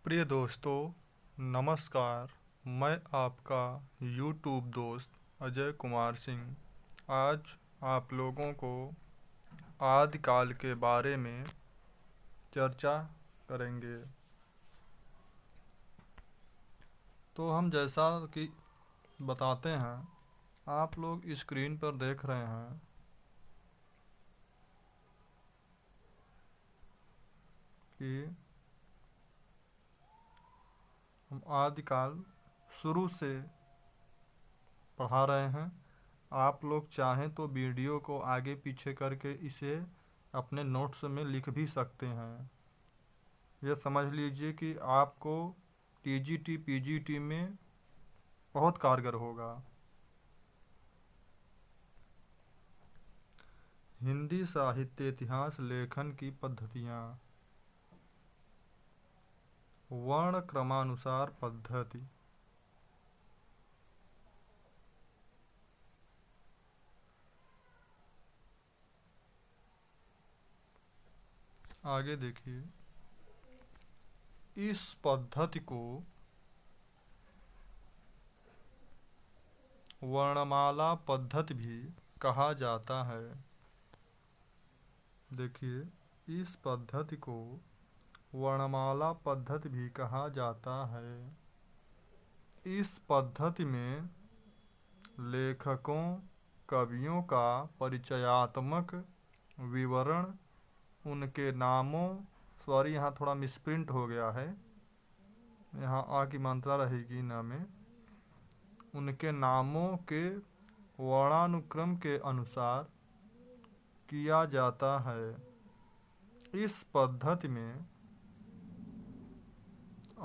प्रिय दोस्तों, नमस्कार। मैं आपका यूट्यूब दोस्त अजय कुमार सिंह आज आप लोगों को आदिकाल के बारे में चर्चा करेंगे। तो हम जैसा कि बताते हैं, आप लोग स्क्रीन पर देख रहे हैं कि हम आदिकाल शुरू से पढ़ा रहे हैं। आप लोग चाहें तो वीडियो को आगे पीछे करके इसे अपने नोट्स में लिख भी सकते हैं। यह समझ लीजिए कि आपको टीजीटी पीजीटी में बहुत कारगर होगा। हिंदी साहित्य इतिहास लेखन की पद्धतियाँ। वर्ण क्रमानुसार पद्धति। आगे देखिए, इस पद्धति को वर्णमाला पद्धति भी कहा जाता है। देखिए, इस पद्धति को वर्णमाला पद्धति भी कहा जाता है। इस पद्धति में लेखकों कवियों का परिचयात्मक विवरण, उनके नामों, सॉरी यहाँ थोड़ा मिसप्रिंट हो गया है, यहाँ आ की मात्रा रहेगी न में, उनके नामों के वर्णानुक्रम के अनुसार किया जाता है। इस पद्धति में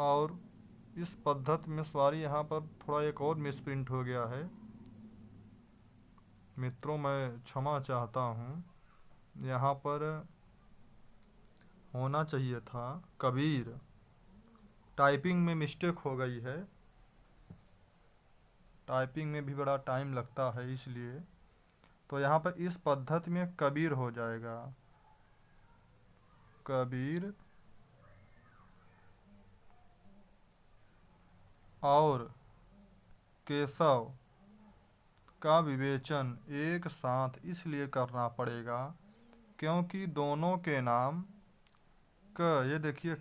और इस पद्धति में सॉरी यहाँ पर थोड़ा एक और मिसप्रिंट हो गया है मित्रों, मैं क्षमा चाहता हूँ। यहाँ पर होना चाहिए था कबीर, टाइपिंग में मिस्टेक हो गई है। टाइपिंग में भी बड़ा टाइम लगता है, इसलिए तो यहाँ पर इस पद्धति में कबीर हो जाएगा। कबीर और केशव का विवेचन एक साथ इसलिए करना पड़ेगा क्योंकि दोनों के नाम ये देखिए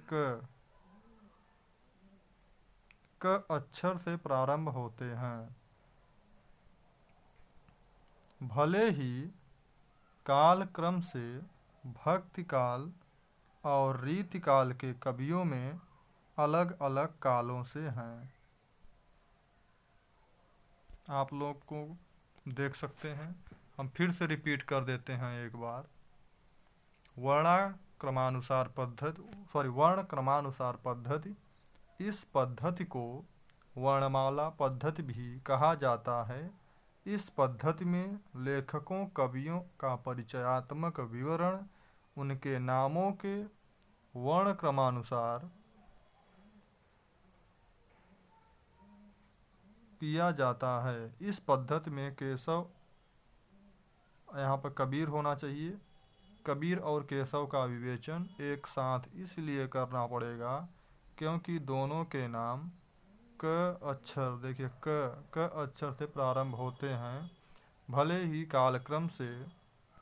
क अक्षर से प्रारंभ होते हैं। भले ही काल क्रम से भक्ति काल और रीति काल के कवियों में अलग अलग कालों से हैं। आप लोग को देख सकते हैं, हम फिर से रिपीट कर देते हैं एक बार। वर्ण क्रमानुसार पद्धति, इस पद्धति को वर्णमाला पद्धति भी कहा जाता है। इस पद्धति में लेखकों कवियों का परिचयात्मक विवरण, उनके नामों के वर्ण क्रमानुसार किया जाता है। इस पद्धति में केशव, यहाँ पर कबीर होना चाहिए, कबीर और केशव का विवेचन एक साथ इसलिए करना पड़ेगा क्योंकि दोनों के नाम क अक्षर, देखिए क अक्षर से प्रारंभ होते हैं। भले ही कालक्रम से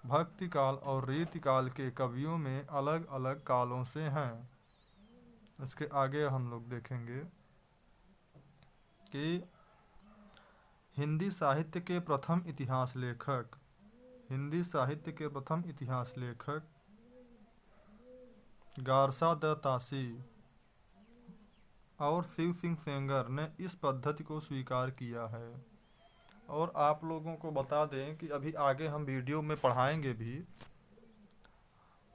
भक्ति काल और रीति काल के कवियों में अलग अलग कालों से हैं। इसके आगे हम लोग देखेंगे कि हिंदी साहित्य के प्रथम इतिहास लेखक, हिंदी साहित्य के प्रथम इतिहास लेखक गारसा द तासी और शिव सिंह सेंगर ने इस पद्धति को स्वीकार किया है। और आप लोगों को बता दें कि अभी आगे हम वीडियो में पढ़ाएंगे भी।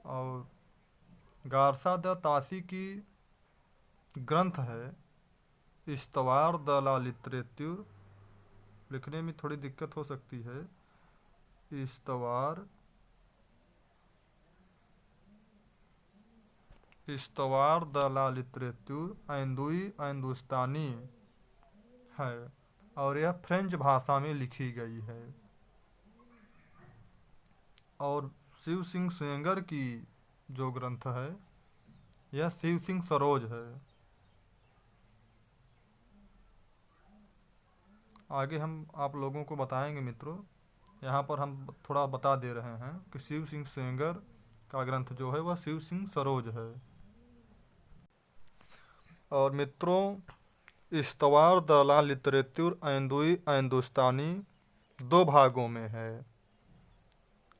और गारसा द तासी की ग्रंथ है इस्तवार द ला लिटरेचर, लिखने में थोड़ी दिक्कत हो सकती है। इस्तवार द ला लिटरेचर ऐंदुई ऐंदुस्तानी है और यह फ्रेंच भाषा में लिखी गई है। और शिव सिंह सेंगर की जो ग्रंथ है, यह शिव सिंह सरोज है। आगे हम आप लोगों को बताएंगे मित्रों। यहाँ पर हम थोड़ा बता दे रहे हैं कि शिव सिंह सेंगर का ग्रंथ जो है वह शिव सिंह सरोज है। और मित्रों, इस्तवार द लिटरेचर हिंदुस्तानी दो भागों में है।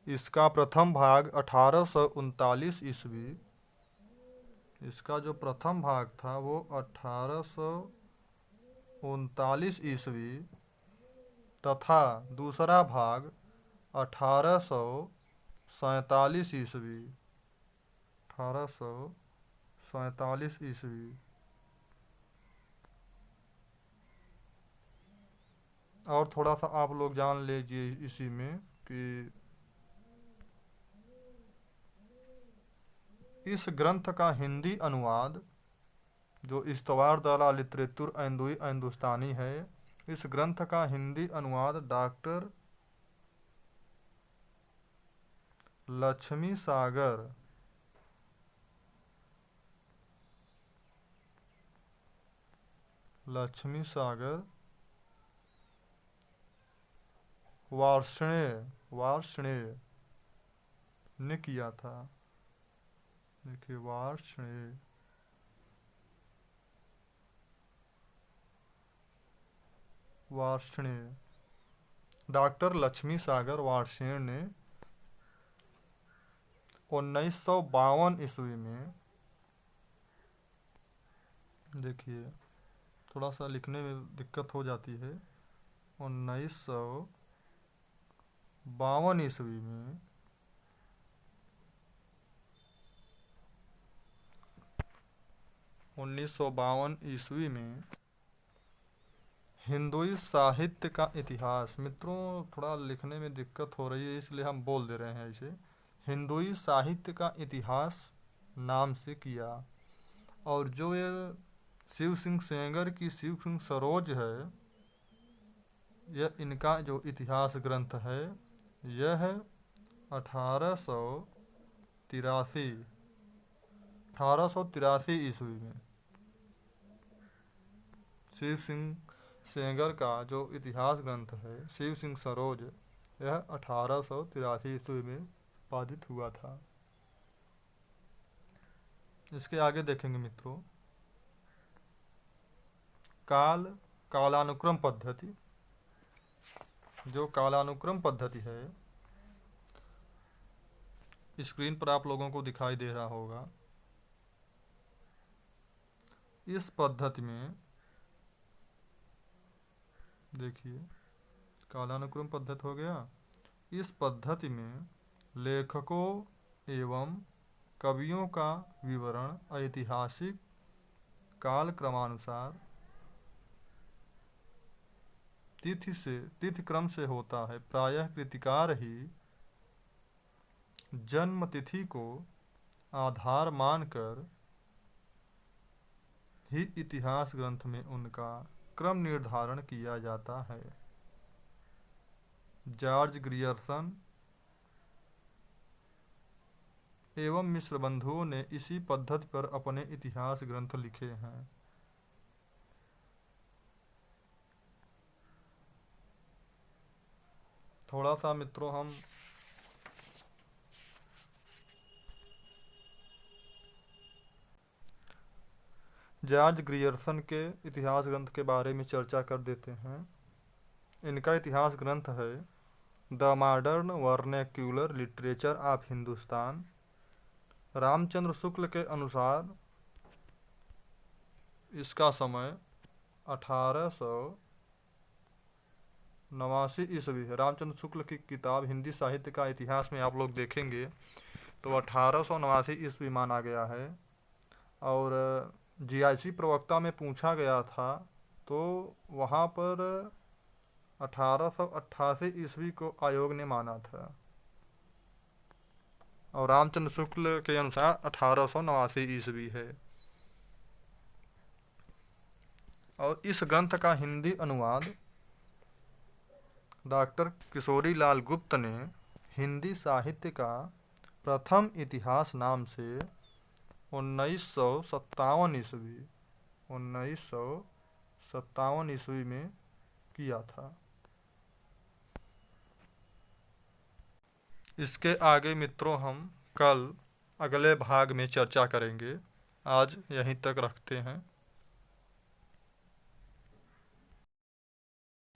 इसका प्रथम भाग 1839 ईस्वी, इसका जो प्रथम भाग था वो 1839 ईस्वी तथा दूसरा भाग 1847 ईस्वी, 1847 ईस्वी। और थोड़ा सा आप लोग जान लीजिए इसी में कि इस ग्रंथ का हिंदी अनुवाद जो इस्तवार दला लिटरेचर हिंदुस्तानी है, इस ग्रंथ का हिंदी अनुवाद डॉक्टर लक्ष्मी सागर वार्ष्णेय ने किया था। देखिए, वार्ष्णेय डॉक्टर लक्ष्मी सागर वार्ष्णेय ने 1952 ईस्वी में, देखिए थोड़ा सा लिखने में दिक्कत हो जाती है, 1952 ईस्वी में 1952 ईस्वी में हिंदुई साहित्य का इतिहास। मित्रों, थोड़ा लिखने में दिक्कत हो रही है इसलिए हम बोल दे रहे हैं इसे। हिंदुई साहित्य का इतिहास नाम से किया। और जो ये शिव सिंह सेंगर की शिव सिंह सरोज है, यह इनका जो इतिहास ग्रंथ है, यह है 1883 ईस्वी में शिव सिंह सेंगर का जो इतिहास ग्रंथ है शिव सिंह सरोज, यह 1883 ईस्वी में संपादित हुआ था। इसके आगे देखेंगे मित्रों, कालानुक्रम पद्धति। जो कालानुक्रम पद्धति है, स्क्रीन पर आप लोगों को दिखाई दे रहा होगा। इस पद्धति में देखिए, कालानुक्रम पद्धति हो गया। इस पद्धति में लेखकों एवं कवियों का विवरण ऐतिहासिक काल क्रमानुसार तिथि क्रम से होता है। प्रायः कृतिकार ही जन्म तिथि को आधार मानकर ही इतिहास ग्रंथ में उनका क्रम निर्धारण किया जाता है। जॉर्ज ग्रियर्सन एवं मिश्र बंधुओं ने इसी पद्धति पर अपने इतिहास ग्रंथ लिखे हैं। थोड़ा सा मित्रों हम जॉर्ज ग्रियर्सन के इतिहास ग्रंथ के बारे में चर्चा कर देते हैं। इनका इतिहास ग्रंथ है the modern vernacular literature of Hindustan. Ramchandra Shukla के अनुसार इसका समय 1889 ईस्वी है। रामचंद्र शुक्ल की किताब हिंदी साहित्य का इतिहास में आप लोग देखेंगे तो 1889 ईस्वी माना गया है। और जीआईसी प्रवक्ता में पूछा गया था तो वहाँ पर 1888 ईस्वी को आयोग ने माना था। और रामचंद्र शुक्ल के अनुसार 1889 ईस्वी है। और इस ग्रंथ का हिंदी अनुवाद डॉक्टर किशोरी लाल गुप्त ने हिंदी साहित्य का प्रथम इतिहास नाम से 1957 ईस्वी में किया था। इसके आगे मित्रों हम कल अगले भाग में चर्चा करेंगे। आज यहीं तक रखते हैं।